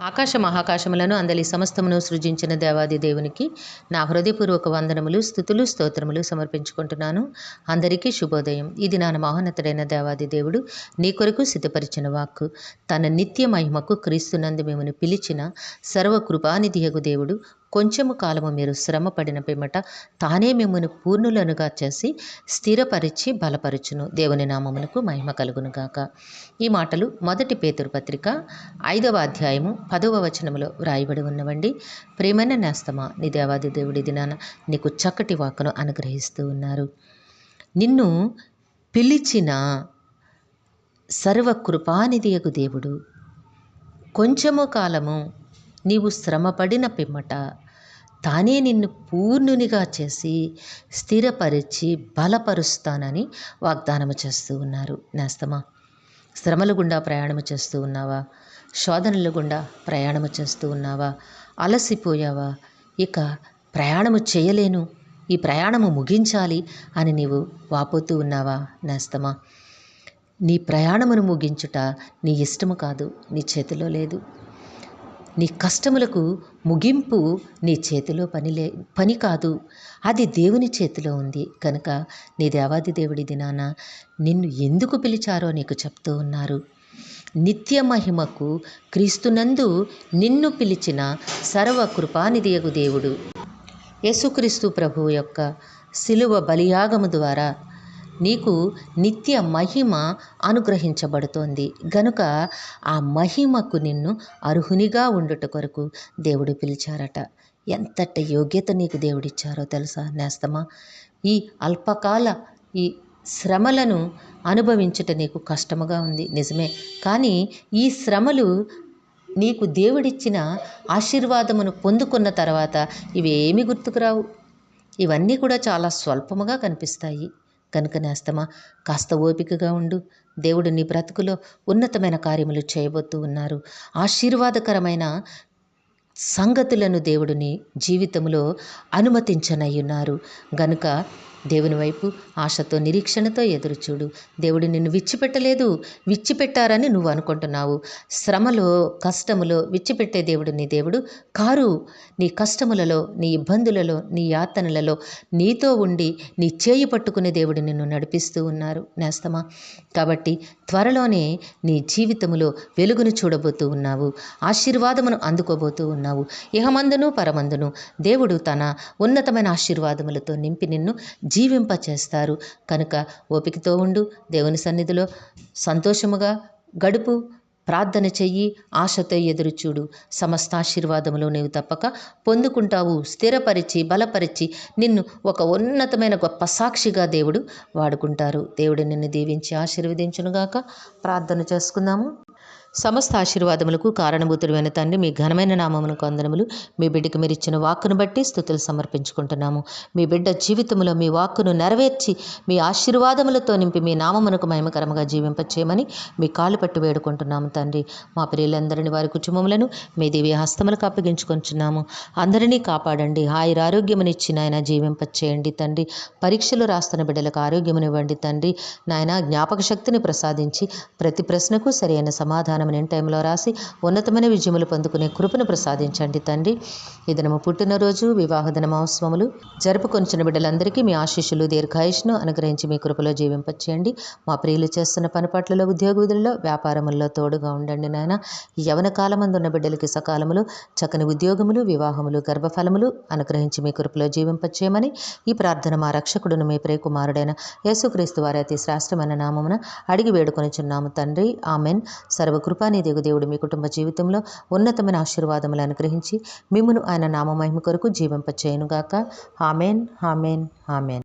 ఆకాశ మహాకాశములను అందలి సమస్తమును సృజించిన దేవాది దేవునికి నా హృదయపూర్వక వందనములు, స్తుతులు, స్తోత్రములు సమర్పించుకుంటున్నాను. అందరికీ శుభోదయం. ఇది నా మహోన్నతుడైన దేవాది దేవుడు నీ కొరకు సిద్ధపరిచిన వాక్కు. తన నిత్య మహిమకు క్రీస్తునందు మిమ్మల్ని పిలిచిన సర్వకృపానిధియగు దేవుడు కొంచెము కాలము మీరు శ్రమ పడిన పిమ్మట తానే మిమ్మల్ని పూర్ణులనుగా చేసి స్థిరపరిచి బలపరుచును. దేవుని నామమునకు మహిమ కలుగునుగాక. ఈ మాటలు 1 పేతురు పత్రిక 5వ అధ్యాయము 10వ వచనములో వ్రాయబడి ఉన్నవండి. ప్రియమైన నేస్తమా, నీ దేవాది దేవుడి దినాన నీకు చక్కటి వాక్కును అనుగ్రహిస్తూ ఉన్నారు. నిన్ను పిలిచిన సర్వకృపానిధియగు దేవుడు కొంచెము కాలము నీవు శ్రమపడిన పిమ్మట తానే నిన్ను పూర్ణునిగా చేసి స్థిరపరిచి బలపరుస్తానని వాగ్దానము చేస్తూ ఉన్నారు. నేస్తమా, శ్రమల గుండా ప్రయాణము చేస్తూ ఉన్నావా? శోధనల గుండా ప్రయాణము చేస్తూ ఉన్నావా? అలసిపోయావా? ఇక ప్రయాణము చేయలేను, ఈ ప్రయాణము ముగించాలి అని నీవు వాపోతూ ఉన్నావా? నేస్తమా, నీ ప్రయాణమును ముగించుట నీ ఇష్టము కాదు, నీ చేతిలో లేదు. నీ కష్టములకు ముగింపు నీ చేతిలో పని కాదు, అది దేవుని చేతిలో ఉంది. కనుక నీ దేవాది దేవుడి దినాన నిన్ను ఎందుకు పిలిచారో నీకు చెప్తూ ఉన్నారు. నిత్య మహిమకు క్రీస్తునందు నిన్ను పిలిచిన సర్వకృపానిధియగు దేవుడు యేసుక్రీస్తు ప్రభువు యొక్క శిలువ బలియాగము ద్వారా నీకు నిత్య మహిమ అనుగ్రహించబడుతోంది. గనుక ఆ మహిమకు నిన్ను అర్హునిగా ఉండుట కొరకు దేవుడు పిలిచారట. ఎంతటి యోగ్యత నీకు దేవుడిచ్చారో తెలుసా నేస్తమా? ఈ అల్పకాల ఈ శ్రమలను అనుభవించుట నీకు కష్టముగా ఉంది, నిజమే. కానీ ఈ శ్రమలు నీకు దేవుడిచ్చిన ఆశీర్వాదమును పొందుకున్న తర్వాత ఇవేమి గుర్తుకురావు. ఇవన్నీ కూడా చాలా స్వల్పముగా కనిపిస్తాయి. కనుక నేస్తమా, కాస్త ఓపికగా ఉండు. దేవుడు నీ బ్రతుకులో ఉన్నతమైన కార్యములు చేయబోతూ ఉన్నారు. ఆశీర్వాదకరమైన సంగతులను దేవుడు నీ జీవితంలో అనుమతించనయ్యున్నారు. గనుక దేవుని వైపు ఆశతో నిరీక్షణతో ఎదురుచూడు. దేవుడు నిన్ను విడిచిపెట్టలేదు, విడిచిపెట్టారని నువ్వు అనుకుంటున్నావు. శ్రమలో కష్టములో విడిచిపెట్టే దేవుడు నీ దేవుడు కారు. నీ కష్టములలో, నీ ఇబ్బందులలో, నీ యాతనలలో నీతో ఉండి నీ చేయి పట్టుకునే దేవుడు నిన్ను నడిపిస్తూ ఉన్నారు నేస్తమా. కాబట్టి త్వరలోనే నీ జీవితములో వెలుగును చూడబోతూ ఉన్నావు, ఆశీర్వాదమును అందుకోబోతూ ఉన్నావు. ఇహమందును పరమందును దేవుడు తన ఉన్నతమైన ఆశీర్వాదములతో నింపి నిన్ను జీవింపచేస్తారు. కనుక ఓపికతో ఉండు, దేవుని సన్నిధిలో సంతోషముగా గడుపు, ప్రార్థన చెయ్యి, ఆశతో ఎదురుచూడు. సమస్త ఆశీర్వాదములు నీవు తప్పక పొందుకుంటావు. స్థిరపరిచి బలపరిచి నిన్ను ఒక ఉన్నతమైన గొప్ప సాక్షిగా దేవుడు వాడుకుంటారు. దేవుడు నిన్ను దీవించి ఆశీర్వదించునుగాక. ప్రార్థన చేసుకుందాము. సమస్త ఆశీర్వాదములకు కారణభూతుడైన తండ్రి, మీ ఘనమైన నామమునకు వందనములు. మీ బిడ్డకు మీరు ఇచ్చిన వాక్కును బట్టి స్తుతులు సమర్పించుకుంటున్నాము. మీ బిడ్డ జీవితంలో మీ వాక్కును నెరవేర్చి మీ ఆశీర్వాదములతో నింపి మీ నామమునకు మహిమకరముగా జీవింపచేయమని మీ కాళ్ళు పట్టి వేడుకుంటున్నాము తండ్రి. మా ప్రియులందరినీ, వారి కుటుంబములను మీ దివ్య హస్తములకు అప్పగించుకుంటున్నాము. అందరినీ కాపాడండి, ఆయురారోగ్యమునిచ్చి నాయన జీవింపచేయండి తండ్రి. పరీక్షలు రాస్తున్న బిడ్డలకు ఆరోగ్యమునివ్వండి తండ్రి. నాయన జ్ఞాపక శక్తిని ప్రసాదించి ప్రతి ప్రశ్నకు సరైన సమాధానం నేను టైంలో రాసి ఉన్నతమైన విజయములు పొందుకునే కృపను ప్రసాదించండి తండ్రి. ఈ దినము పుట్టినరోజు, వివాహ దిన మహోత్సవములు జరుపుకొంచిన బిడ్డలందరికీ మీ ఆశీస్సులు, దీర్ఘాయుష్ను అనుగ్రహించి మీ కృపలో జీవింపచేయండి. మా ప్రియులు చేస్తున్న పనిపాట్లలో, ఉద్యోగ విధుల్లో, వ్యాపారముల్లో తోడుగా ఉండండి నాయన. యవన కాలమందు ఉన్న బిడ్డలకి సకాలములు చక్కని ఉద్యోగములు, వివాహములు, గర్భఫలములు అనుగ్రహించి మీ కృపలో జీవింపచేయమని ఈ ప్రార్థన మా రక్షకుడును మీ ప్రియకుమారుడైన యేసుక్రీస్తు వారి అతి శ్రేష్టమైన నామమున అడిగి వేడుకొనిచున్నాము తండ్రి. ఆమెన్. సర్వకృపానిధియగు దేవుడు మీ కుటుంబ జీవితంలో ఉన్నతమైన ఆశీర్వాదములు అనుగ్రహించి మిమ్మును ఆయన నామ మహిమ కొరకు జీవింపచేయునుగాక. Amen, amen, amen.